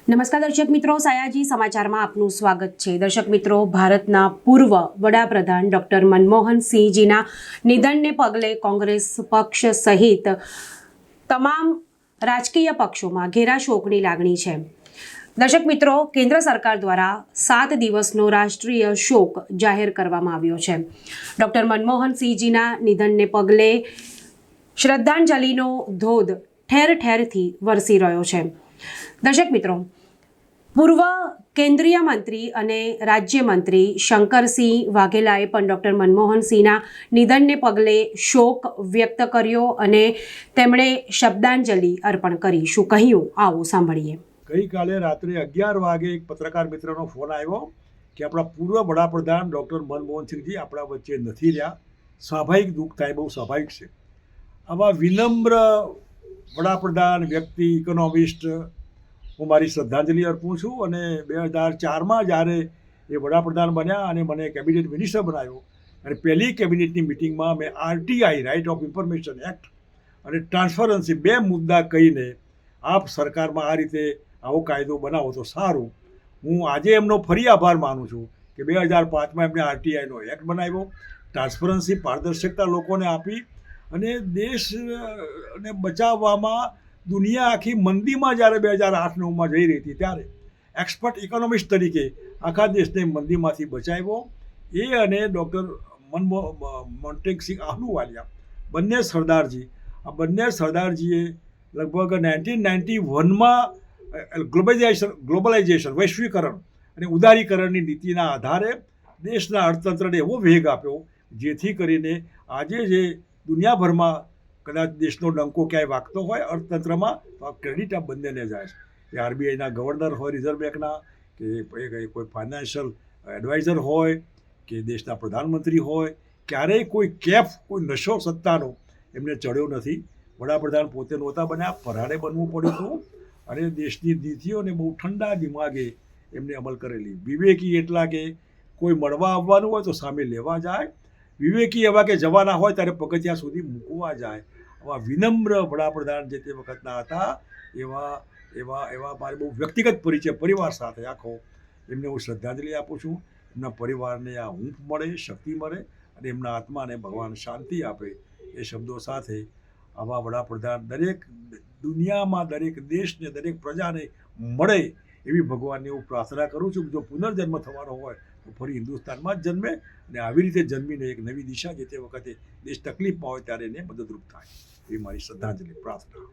નમસ્કાર દર્શક મિત્રો, સાયાજી સમાચારમાં આપનું સ્વાગત છે। દર્શક મિત્રો, ભારતના પૂર્વ વડાપ્રધાન ડૉક્ટર મનમોહન સિંહજીના નિધનને પગલે કોંગ્રેસ પક્ષ સહિત તમામ રાજકીય પક્ષોમાં ઘેરા શોકની લાગણી છે। દર્શક મિત્રો, કેન્દ્ર સરકાર દ્વારા 7 દિવસનો રાષ્ટ્રીય શોક જાહેર કરવામાં આવ્યો છે। ડૉક્ટર મનમોહન સિંહજીના નિધનને પગલે શ્રદ્ધાંજલિનો ધોધ ઠેર ઠેરથી વરસી રહ્યો છે। દર્શક મિત્રો, પૂર્વ કેન્દ્રીય મંત્રી અને રાજ્યમંત્રી શંકરસિંહ વાઘેલાએ પણ ડૉક્ટર મનમોહન સિંહના નિધનને પગલે શોક વ્યક્ત કર્યો અને તેમણે શબ્દાંજલિ અર્પણ કરી। શું કહ્યું, આવો સાંભળીએ। ગઈકાલે રાત્રે 11 વાગે એક પત્રકાર મિત્રનો ફોન આવ્યો કે આપણા પૂર્વ વડાપ્રધાન ડૉક્ટર મનમોહન સિંહજી આપણા વચ્ચે નથી રહ્યા। સ્વાભાવિક દુઃખ થાય, બહુ સ્વાભાવિક છે। આવા વિનમ્ર વડાપ્રધાન વ્યક્તિ, ઇકોનોમિસ્ટ, હું મારી શ્રદ્ધાંજલિ અર્પું છું। અને 2004માં જ્યારે એ વડાપ્રધાન બન્યા અને મને કેબિનેટ મિનિસ્ટર બનાવ્યો અને પહેલી કેબિનેટની મિટિંગમાં મેં RTI right of information act અને ટ્રાન્સપરન્સી 2 મુદ્દા કહીને આપ સરકારમાં આ રીતે આવો કાયદો બનાવો તો સારું। હું આજે એમનો ફરી આભાર માનું છું કે 2005માં એમણે RTIનો એક્ટ બનાવ્યો, ટ્રાન્સપરન્સી, પારદર્શકતા લોકોને આપી અને દેશને બચાવવામાં દુનિયા આખી મંદીમાં જ્યારે 2008-9માં જઈ રહી હતી ત્યારે એક્સપર્ટ ઇકોનોમિસ્ટ તરીકે આખા દેશને મંદીમાંથી બચાવ્યો। એ અને ડૉક્ટર મોન્ટેગસિંહ આહલુવાલિયા, બંને સરદારજી, આ બંને સરદારજીએ લગભગ 1991માં ગ્લોબલાઇઝેશન, વૈશ્વિકરણ અને ઉદારીકરણની નીતિના આધારે દેશના અર્થતંત્રને એવો વેગ આપ્યો જેથી કરીને આજે જે દુનિયાભરમાં કદાચ દેશનો ડંકો ક્યાંય વાગતો હોય અર્થતંત્રમાં તો આ ક્રેડિટ આ બંનેને જાય છે। એ RBIના ગવર્નર હોય, રિઝર્વ બેંકના, કે કોઈ ફાઇનાન્શિયલ એડવાઇઝર હોય, કે દેશના પ્રધાનમંત્રી હોય, ક્યારેય કોઈ કેફ, કોઈ નશો સત્તાનો એમને ચડ્યો નથી। વડાપ્રધાન પોતે નહોતા બન્યા, પરાણે બનવું પડ્યું હતું અને દેશની નીતિઓને બહુ ઠંડા દિમાગે એમને અમલ કરેલી। વિવેકી એટલા કે કોઈ મળવા આવવાનું હોય તો સામે લેવા જાય, વિવેકી એવા કે જવાના હોય ત્યારે પગથિયા સુધી મૂકવા જાય। આવા વિનમ્ર વડાપ્રધાન જે તે વખતના હતા એવા મારે બહુ વ્યક્તિગત પરિચય પરિવાર સાથે આખો એમને હું શ્રદ્ધાંજલિ આપું છું। એમના પરિવારને આ ઊંઘ મળે, શક્તિ મળે અને એમના આત્માને ભગવાન શાંતિ આપે એ શબ્દો સાથે આવા વડાપ્રધાન દરેક દુનિયામાં, દરેક દેશને, દરેક પ્રજાને મળે એવી ભગવાનને હું પ્રાર્થના કરું છું। જો પુનર્જન્મ થવાનો હોય તો ફરી હિન્દુસ્તાનમાં જ જન્મે અને આવી રીતે જન્મીને એક નવી દિશા જે તે વખતે દેશ તકલીફમાં હોય ત્યારે એને મદદરૂપ થાય, એવી મારી શ્રદ્ધાંજલિ પ્રાર્થના।